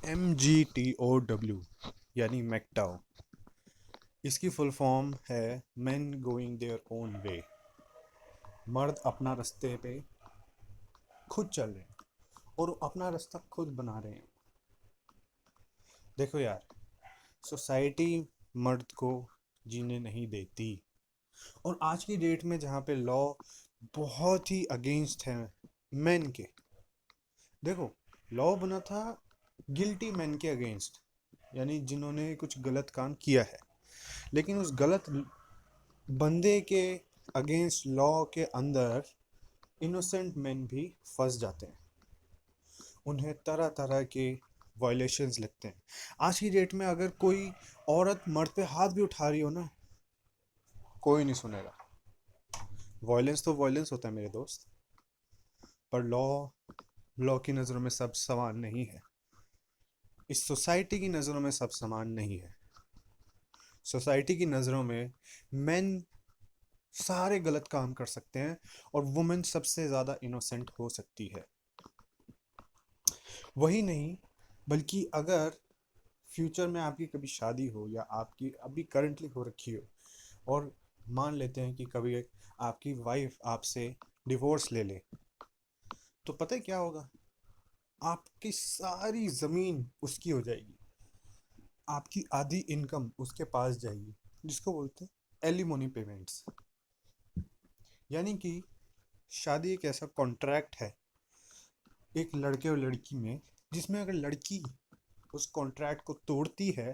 MGTOW यानी मैकटाओ। इसकी full form है Men Going Their Own Way। मर्द अपना रास्ते पे खुद चल रहे हैं और अपना रास्ता खुद बना रहे हैं। देखो यार, सोसाइटी मर्द को जीने नहीं देती। और आज की डेट में जहाँ पे लॉ बहुत ही अगेंस्ट है मेन के। देखो, लॉ बना था गिल्टी मैन के अगेंस्ट, यानी जिन्होंने कुछ गलत काम किया है। लेकिन उस गलत बंदे के अगेंस्ट लॉ के अंदर इनोसेंट मैन भी फंस जाते हैं। उन्हें तरह तरह के वायलेशंस लगते हैं। आज की डेट में अगर कोई औरत मर्द पे हाथ भी उठा रही हो ना, कोई नहीं सुनेगा। वायलेंस तो वायलेंस होता है मेरे दोस्त, पर लॉ की नज़रों में सब समान नहीं है। इस सोसाइटी की नज़रों में सब समान नहीं है। सोसाइटी की नज़रों में मेन सारे गलत काम कर सकते हैं और वुमेन सबसे ज़्यादा इनोसेंट हो सकती है। वही नहीं, बल्कि अगर फ्यूचर में आपकी कभी शादी हो या आपकी अभी करंटली हो रखी हो, और मान लेते हैं कि कभी आपकी वाइफ आपसे डिवोर्स ले ले, तो पता है क्या होगा? आपकी सारी ज़मीन उसकी हो जाएगी, आपकी आधी इनकम उसके पास जाएगी, जिसको बोलते हैं एलिमोनी पेमेंट्स। यानी कि शादी एक ऐसा कॉन्ट्रैक्ट है एक लड़के और लड़की में, जिसमें अगर लड़की उस कॉन्ट्रैक्ट को तोड़ती है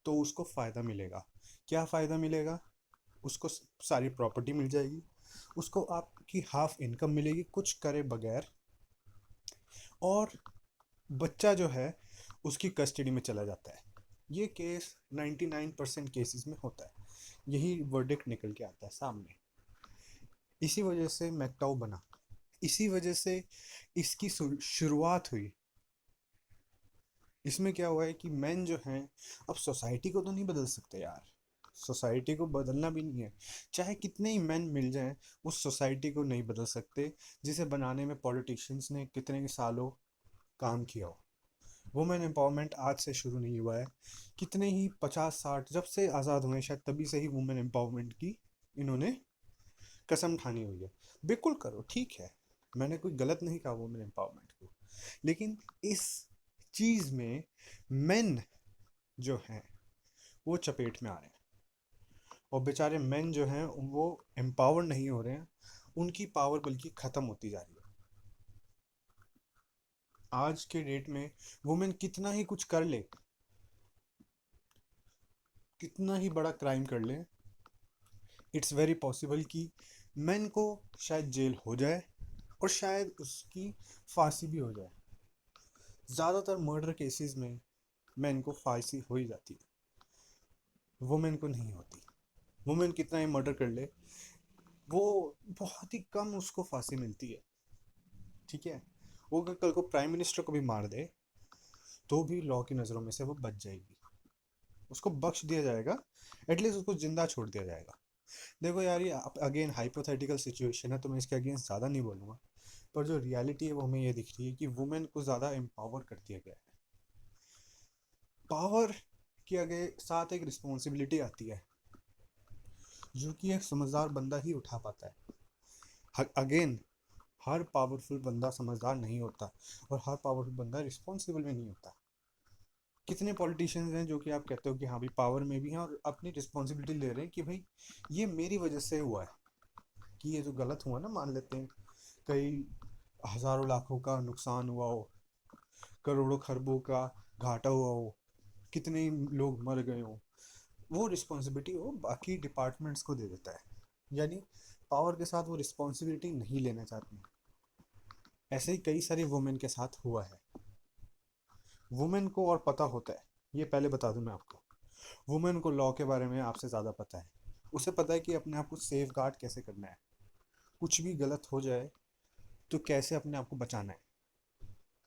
तो उसको फ़ायदा मिलेगा। क्या फ़ायदा मिलेगा? उसको सारी प्रॉपर्टी मिल जाएगी, उसको आपकी हाफ इनकम मिलेगी कुछ करे बगैर, और बच्चा जो है उसकी कस्टडी में चला जाता है। ये केस 99% केसेस में होता है। यही वर्डिक्ट निकल के आता है सामने। इसी वजह से मैकटाओ बना, इसी वजह से इसकी शुरुआत हुई। इसमें क्या हुआ है कि मेन जो हैं, अब सोसाइटी को तो नहीं बदल सकते यार। सोसाइटी को बदलना भी नहीं है। चाहे कितने ही मेन मिल जाएं, उस सोसाइटी को नहीं बदल सकते जिसे बनाने में पॉलिटिशियंस ने कितने सालों काम किया हो। वुमेन एम्पावरमेंट आज से शुरू नहीं हुआ है। कितने ही 50-60 जब से आज़ाद हुए शायद तभी से ही वुमेन एम्पावरमेंट की इन्होंने कसम ठानी हुई है। बिल्कुल करो, ठीक है, मैंने कोई गलत नहीं कहा वुमेन एम्पावरमेंट को। लेकिन इस चीज़ में मेन जो हैं वो चपेट में आ रहे हैं, और बेचारे मेन जो हैं वो एम्पावर नहीं हो रहे हैं। उनकी पावर बल्कि ख़त्म होती जा रही है। आज के डेट में वुमेन कितना ही कुछ कर ले, कितना ही बड़ा क्राइम कर ले, इट्स वेरी पॉसिबल कि मैन को शायद जेल हो जाए और शायद उसकी फांसी भी हो जाए। ज़्यादातर मर्डर केसेस में मैन को फांसी हो ही जाती है, वुमेन को नहीं होती। वुमेन कितना ही मर्डर कर ले, वो बहुत ही कम उसको फांसी मिलती है। ठीक है, वो अगर कल को प्राइम मिनिस्टर को भी मार दे तो भी लॉ की नज़रों में से वो बच जाएगी, उसको बख्श दिया जाएगा, एटलीस्ट उसको जिंदा छोड़ दिया जाएगा। देखो यार, ये अगेन हाइपोथेटिकल सिचुएशन है तो मैं इसके अगेंस्ट ज़्यादा नहीं बोलूँगा, पर जो रियलिटी है वो हमें ये दिख रही है कि वुमेन को ज़्यादा एम्पावर कर दिया गया है। पावर के आगे साथ एक रिस्पॉन्सिबिलिटी आती है, जो कि एक समझदार बंदा ही उठा पाता है। अगेन, हर पावरफुल बंदा समझदार नहीं होता, और हर पावरफुल बंदा रिस्पॉन्सिबल भी नहीं होता। कितने पॉलिटिशियंस हैं जो कि आप कहते हो कि हाँ भाई पावर में भी हैं और अपनी रिस्पॉन्सिबिलिटी ले रहे हैं कि भाई ये मेरी वजह से हुआ है। कि ये जो गलत हुआ ना, मान लेते हैं कई हज़ारों लाखों का नुकसान हुआ हो, करोड़ों खरबों का घाटा हुआ हो, कितने ही लोग मर गए हों, वो रिस्पॉन्सिबिलिटी वो बाकी डिपार्टमेंट्स को दे देता है। यानी पावर के साथ वो रिस्पॉन्सिबिलिटी नहीं लेना चाहते हैं। ऐसे ही कई सारी वुमेन के साथ हुआ है। वुमेन को और पता होता है, ये पहले बता दूं मैं आपको, वुमेन को लॉ के बारे में आपसे ज़्यादा पता है। उसे पता है कि अपने आप को सेफ गार्ड कैसे करना है, कुछ भी गलत हो जाए तो कैसे अपने आप को बचाना है।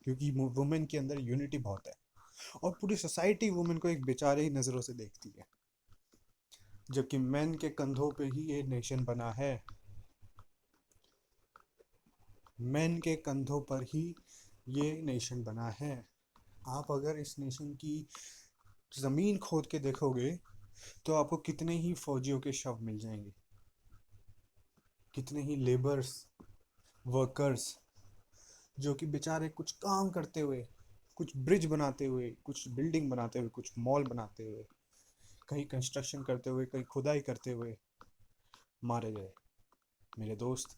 क्योंकि वुमेन के अंदर यूनिटी बहुत है, और पूरी सोसाइटी वुमेन को एक बेचारे ही नज़रों से देखती है, जबकि मेन के कंधों पे ही ये नेशन बना है। मेन के कंधों पर ही ये नेशन बना है। आप अगर इस नेशन की ज़मीन खोद के देखोगे तो आपको कितने ही फौजियों के शव मिल जाएंगे, कितने ही लेबर्स, वर्कर्स, जो कि बेचारे कुछ काम करते हुए, कुछ ब्रिज बनाते हुए, कुछ बिल्डिंग बनाते हुए, कुछ मॉल बनाते हुए, कहीं कंस्ट्रक्शन करते हुए, कहीं खुदाई करते हुए मारे गए। मेरे दोस्त,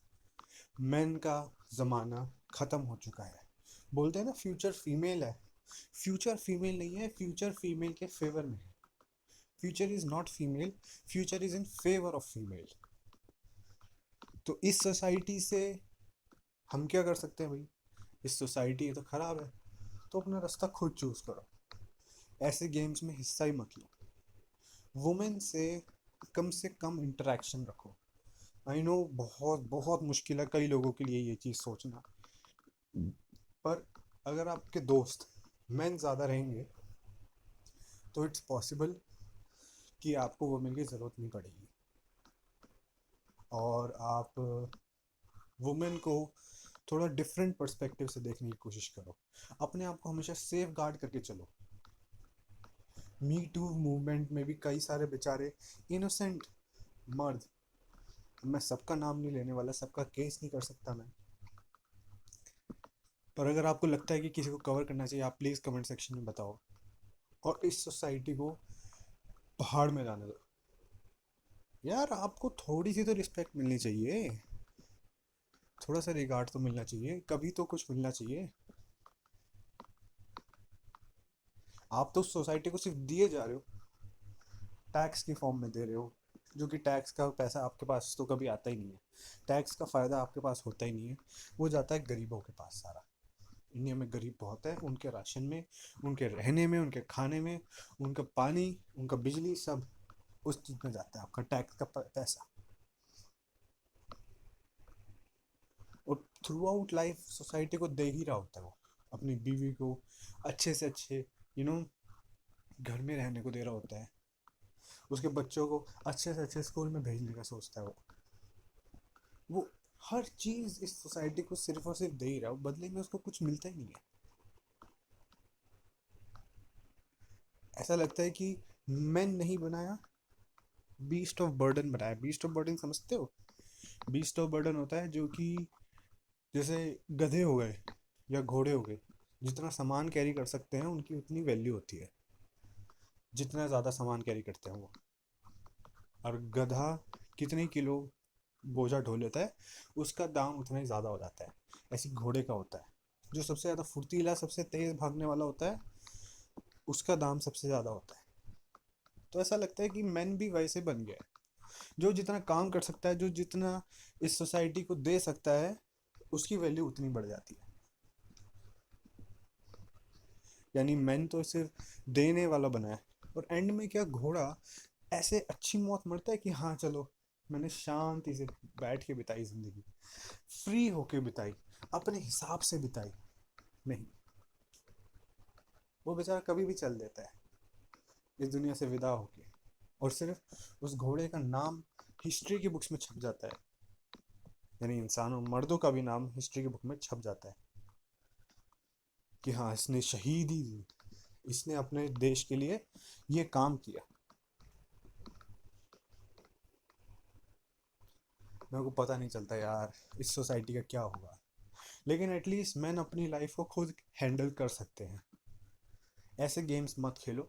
मैन का ज़माना ख़त्म हो चुका है। बोलते हैं ना फ्यूचर फीमेल है, फ्यूचर फीमेल नहीं है, फ्यूचर फीमेल के फेवर में है। Future is not female, future is in favour of female. तो इस सोसाइटी से हम क्या कर सकते हैं भाई? इस सोसाइटी तो ख़राब है, तो अपना रास्ता खुद चूज़ करो, ऐसे गेम्स में हिस्सा ही मत लो। वुमेन से कम इंटरेक्शन रखो। आई नो बहुत बहुत मुश्किल है कई लोगों के लिए ये चीज़ सोचना, पर अगर आपके दोस्त मेन ज़्यादा रहेंगे तो इट्स पॉसिबल कि आपको वुमेन की ज़रूरत नहीं पड़ेगी, और आप वुमेन को थोड़ा डिफरेंट पर्सपेक्टिव से देखने की कोशिश करो। अपने आप को हमेशा सेफ गार्ड करके चलो। मी टू मूवमेंट में भी कई सारे बेचारे इनोसेंट मर्द, मैं सबका नाम नहीं लेने वाला, सबका केस नहीं कर सकता मैं, पर अगर आपको लगता है कि किसी को कवर करना चाहिए, आप प्लीज़ कमेंट सेक्शन में बताओ, और इस सोसाइटी को पहाड़ में जाने दो। यार आपको थोड़ी सी तो रिस्पेक्ट मिलनी चाहिए, थोड़ा सा रिगार्ड तो मिलना चाहिए, कभी तो कुछ मिलना चाहिए। आप तो सोसाइटी को सिर्फ दिए जा रहे हो, टैक्स की फॉर्म में दे रहे हो, जो कि टैक्स का पैसा आपके पास तो कभी आता ही नहीं है, टैक्स का फ़ायदा आपके पास होता ही नहीं है, वो जाता है गरीबों के पास सारा। इंडिया में गरीब बहुत है, उनके राशन में, उनके रहने में, उनके खाने में, उनका पानी, उनका बिजली, सब उस चीज़ में जाता है आपका टैक्स का पैसा। और थ्रू आउट लाइफ सोसाइटी को दे ही रहा होता है वो, अपनी बीवी को अच्छे से अच्छे घर में रहने को दे रहा होता है, उसके बच्चों को अच्छे से अच्छे स्कूल में भेजने का सोचता है वो हर चीज़ इस सोसाइटी को सिर्फ और सिर्फ दे ही रहा है, बदले में उसको कुछ मिलता ही नहीं है। ऐसा लगता है कि मैन नहीं बनाया, बीस्ट ऑफ बर्डन बनाया। बीस्ट ऑफ बर्डन समझते हो? बीस्ट ऑफ बर्डन होता है जो कि जैसे गधे हो गए या घोड़े हो गए, जितना सामान कैरी कर सकते हैं उनकी उतनी वैल्यू होती है, जितना ज़्यादा सामान कैरी करते हैं वो। और गधा कितने किलो बोझा ढो लेता है, उसका दाम उतना ही ज़्यादा हो जाता है। ऐसी घोड़े का होता है, जो सबसे ज़्यादा फुर्तीला, सबसे तेज़ भागने वाला होता है, उसका दाम सबसे ज़्यादा होता है। तो ऐसा लगता है कि मैन भी वैसे बन गया है, जो जितना काम कर सकता है, जो जितना इस सोसाइटी को दे सकता है, उसकी वैल्यू उतनी बढ़ जाती है। यानी मैन तो सिर्फ देने वाला बना है, और एंड में क्या घोड़ा ऐसे अच्छी मौत मरता है कि हाँ चलो, मैंने शांति से बैठ के बिताई जिंदगी, फ्री होके बिताई, अपने हिसाब से बिताई। नहीं, वो बेचारा कभी भी चल देता है इस दुनिया से विदा होके, और सिर्फ उस घोड़े का नाम हिस्ट्री की बुक्स में छप जाता है, यानी इंसानों मर्दों का भी नाम हिस्ट्री की बुक में छप जाता है कि हाँ इसने शहीदी दी, इसने अपने देश के लिए ये काम किया। मेरे को पता नहीं चलता यार इस सोसाइटी का क्या होगा, लेकिन एटलीस्ट मैन अपनी लाइफ को खुद हैंडल कर सकते हैं। ऐसे गेम्स मत खेलो,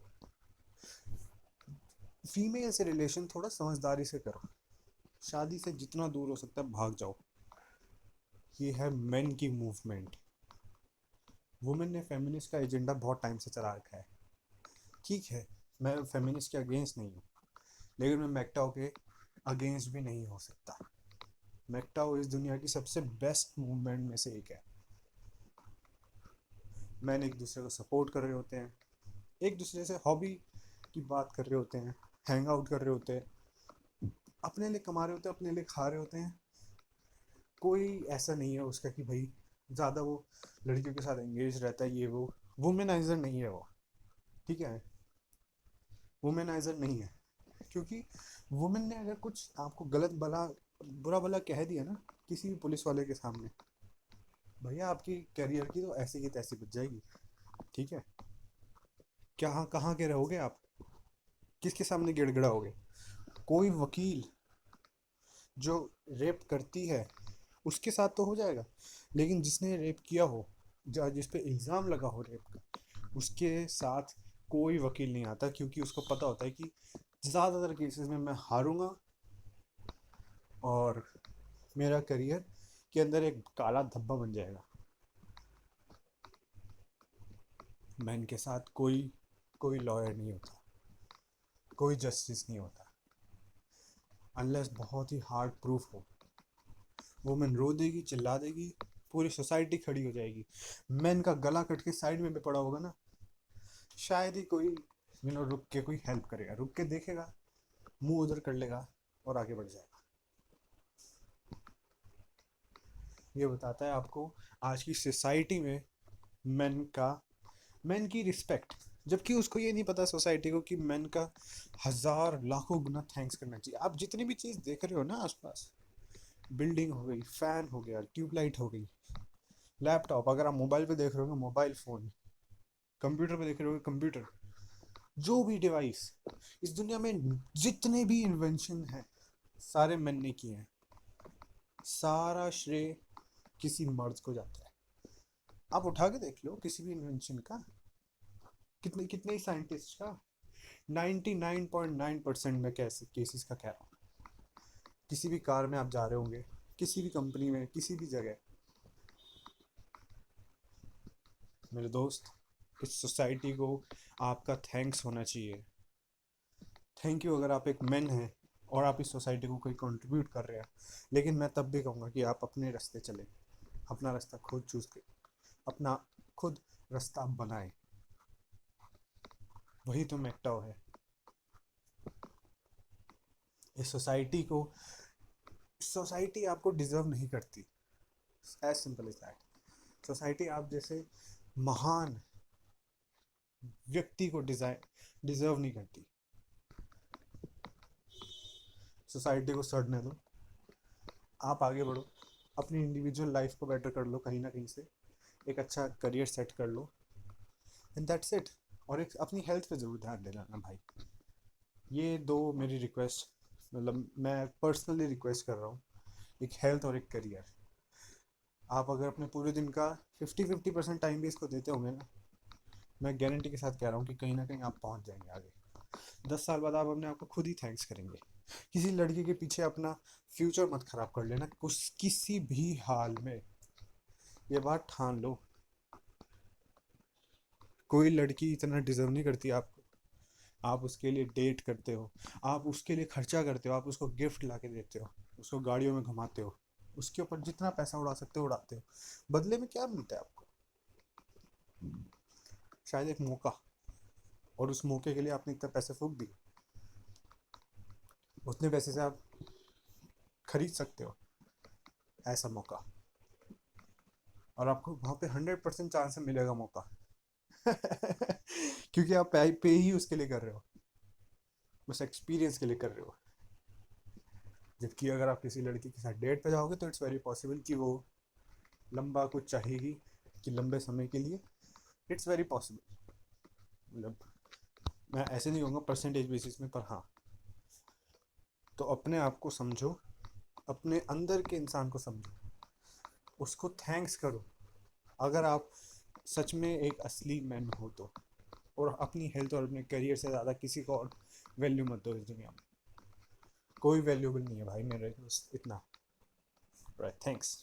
फीमेल से रिलेशन थोड़ा समझदारी से करो, शादी से जितना दूर हो सकता है भाग जाओ। ये है मेन की मूवमेंट। वुमेन ने फेमिनिस्ट का एजेंडा बहुत टाइम से चला रखा है। ठीक है, मैं फेमिनिस्ट के अगेंस्ट नहीं हूँ, लेकिन मैं मैकटाओ के अगेंस्ट भी नहीं हो सकता। मैकटाओ इस दुनिया की सबसे बेस्ट मूवमेंट में से एक है। मैन एक दूसरे को सपोर्ट कर रहे होते हैं, एक दूसरे से हॉबी की बात कर रहे होते हैं, हैंग आउट कर रहे होते हैं, अपने लिए कमा रहे होते हैं, अपने लिए खा रहे होते हैं। कोई ऐसा नहीं है उसका कि भाई ज़्यादा वो लड़कियों के साथ एंगेज रहता है, ये वो वुमेनाइजर नहीं है वो। ठीक है, वुमेनाइजर नहीं है, क्योंकि वुमेन ने अगर कुछ आपको गलत भला बुरा भला कह दिया ना किसी भी पुलिस वाले के सामने, भैया आपकी करियर की तो ऐसी की तैसी बच जाएगी। ठीक है, क्या कहाँ के रहोगे आप? किसके सामने गिड़गिड़ाओगे? कोई वकील जो रेप करती है उसके साथ तो हो जाएगा, लेकिन जिसने रेप किया हो, जिस पे इल्ज़ाम लगा हो रेप का, उसके साथ कोई वकील नहीं आता, क्योंकि उसको पता होता है कि ज़्यादातर केसेस में मैं हारूंगा और मेरा करियर के अंदर एक काला धब्बा बन जाएगा। मैन के साथ कोई कोई लॉयर नहीं होता, कोई जस्टिस नहीं होता, अनलेस बहुत ही हार्ड प्रूफ हो। वुमेन रो देगी, चिल्ला देगी, पूरी सोसाइटी खड़ी हो जाएगी। मैन का गला कट के साइड में भी पड़ा होगा ना, शायद ही कोई रुक के कोई हेल्प करेगा, रुक के देखेगा, मुंह उधर कर लेगा और आगे बढ़ जाएगा। ये बताता है आपको आज की सोसाइटी में मेन का मेन की रिस्पेक्ट, जबकि उसको ये नहीं पता सोसाइटी को कि मेन का हजार लाखों गुना थैंक्स करना चाहिए। आप जितनी भी चीज़ देख रहे हो ना आसपास, बिल्डिंग हो गई, फैन हो गया, ट्यूबलाइट हो गई, लैपटॉप, अगर आप मोबाइल पे देख रहे हो मोबाइल फ़ोन, कंप्यूटर पे देख रहे हो कंप्यूटर, जो भी डिवाइस, इस दुनिया में जितने भी इन्वेंशन हैं सारे मैन ने किए हैं। सारा श्रेय किसी मर्द को जाता है। आप उठा के देख लो किसी भी इन्वेंशन का, कितने कितने ही साइंटिस्ट का, 99.9% में कैसे केसेस का कह रहा हूँ। किसी भी कार में आप जा रहे होंगे, किसी भी कंपनी में, किसी भी जगह, मेरे दोस्त, इस सोसाइटी को आपका थैंक्स होना चाहिए। थैंक यू अगर आप एक मैन हैं और आप इस सोसाइटी को कोई कंट्रीब्यूट कर रहे हैं। लेकिन मैं तब भी कहूँगा कि आप अपने रास्ते चलें, अपना रास्ता खुद चूज करें, अपना खुद रास्ता बनाएं। वही तो मैकटाओ है। इस सोसाइटी आपको डिजर्व नहीं करती, as simple as that. Society आप जैसे महान व्यक्ति को डिजर्व नहीं करती। सोसाइटी को सड़ने दो, आप आगे बढ़ो, अपनी इंडिविजुअल लाइफ को बेटर कर लो, कहीं ना कहीं से एक अच्छा करियर सेट कर लो, एंड दैट्स इट। और एक अपनी हेल्थ पे ज़रूर ध्यान देना ना भाई। ये दो मेरी रिक्वेस्ट, मतलब मैं पर्सनली रिक्वेस्ट कर रहा हूँ, एक हेल्थ और एक करियर। आप अगर अपने पूरे दिन का 50-50% टाइम भी इसको देते होंगे ना, मैं गारंटी के साथ कह रहा हूँ कि कहीं ना कहीं आप पहुँच जाएंगे आगे। 10 साल बाद आप अपने आप को खुद ही थैंक्स करेंगे। किसी लड़की के पीछे अपना फ्यूचर मत खराब कर लेना कुछ किसी भी हाल में, ये बात ठान लो। कोई लड़की इतना डिजर्व नहीं करती आपको। आप उसके लिए डेट करते हो, आप उसके लिए खर्चा करते हो, आप उसको गिफ्ट ला के देते हो, उसको गाड़ियों में घुमाते हो, उसके ऊपर जितना पैसा उड़ा सकते हो उड़ाते हो। बदले में क्या मिलता है आपको? शायद एक मौका, और उस मौके के लिए आपने इतना पैसे फूक दिए। उतने पैसे से आप खरीद सकते हो ऐसा मौका, और आपको वहाँ पे 100% चांस मिलेगा मौका। क्योंकि आप पे ही उसके लिए कर रहे हो, बस एक्सपीरियंस के लिए कर रहे हो। जबकि अगर आप किसी लड़की के साथ डेट पे जाओगे तो इट्स वेरी पॉसिबल कि वो लंबा कुछ चाहेगी, कि लंबे समय के लिए, इट्स वेरी पॉसिबल। मतलब मैं ऐसे नहीं कहूँगा परसेंटेज बेसिस में, पर हाँ। तो अपने आप को समझो, अपने अंदर के इंसान को समझो, उसको थैंक्स करो अगर आप सच में एक असली मैन हो तो। और अपनी हेल्थ और अपने करियर से ज़्यादा किसी को और वैल्यू मत दो इस दुनिया में। कोई वैल्यूबल नहीं है भाई मेरे, बस इतना। Right, thanks.